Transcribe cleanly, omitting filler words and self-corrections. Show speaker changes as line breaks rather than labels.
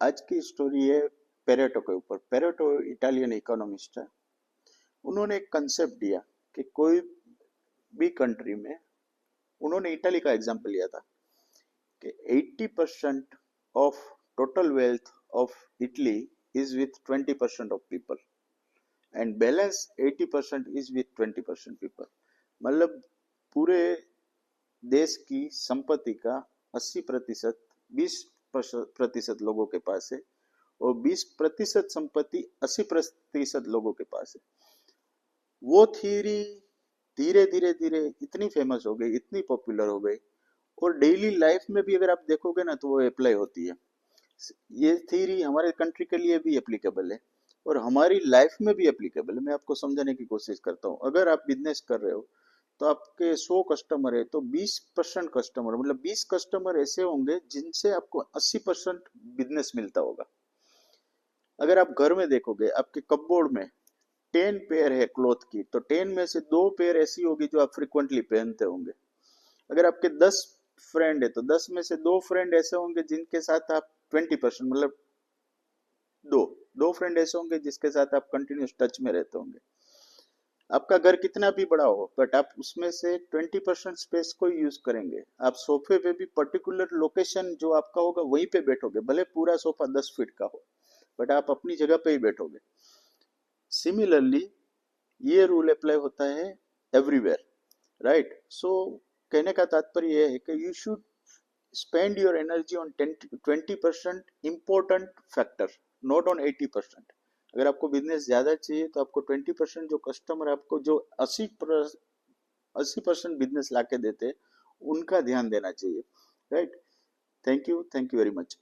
आज की स्टोरी है पेरेटो के ऊपर। पेरेटो इटालियन इकोनॉमिस्ट है। उन्होंने एक कंसेप्ट दिया कि कोई भी कंट्री में, उन्होंने इटली का एग्जांपल लिया था कि 80% of total wealth of Italy is with 20% of people and balance 80% is with 20% people. मतलब पूरे देश की संपत्ति का 80% 20% लोगों के पास है और 20% संपत्ति 80% लोगों के पास है। वो थियरी धीरे धीरे धीरे इतनी फेमस हो गई, इतनी पॉपुलर हो गई, और डेली लाइफ में भी अगर आप देखोगे ना तो वो अप्लाई होती है। ये थियरी हमारे कंट्री के लिए भी एप्लीकेबल है और हमारी लाइफ में भी एप्लीकेबल है। मैं आपको समझाने की कोशिश करता हूँ। अगर आप बिजनेस कर रहे हो तो आपके 100 कस्टमर है तो 20% कस्टमर, मतलब 20 कस्टमर ऐसे होंगे जिनसे आपको 80% बिजनेस मिलता होगा। अगर आप घर में देखोगे, आपके कपबोर्ड में 10 पेयर है क्लॉथ की, तो 10 में से 2 पेयर ऐसी होगी जो आप फ्रिक्वेंटली पहनते होंगे। अगर आपके 10 फ्रेंड है तो 10 में से 2 फ्रेंड ऐसे होंगे जिनके साथ आप 20%, मतलब दो दो फ्रेंड ऐसे होंगे जिसके साथ आप कंटिन्यूस टच में रहते होंगे। आपका घर कितना भी बड़ा हो बट आप उसमें से 20% स्पेस को यूज करेंगे। आप सोफे पे भी पर्टिकुलर लोकेशन जो आपका होगा वहीं पे बैठोगे, भले पूरा सोफा 10 फीट का हो बट आप अपनी जगह पे ही बैठोगे। सिमिलरली ये रूल अप्लाई होता है एवरीवेयर, राइट? सो कहने का तात्पर्य यह है कि you should spend your energy on 20% important factor, not on 80%। अगर आपको बिजनेस ज्यादा चाहिए तो आपको 20% जो कस्टमर आपको जो 80% बिजनेस ला के देते उनका ध्यान देना चाहिए, right? Thank you very much.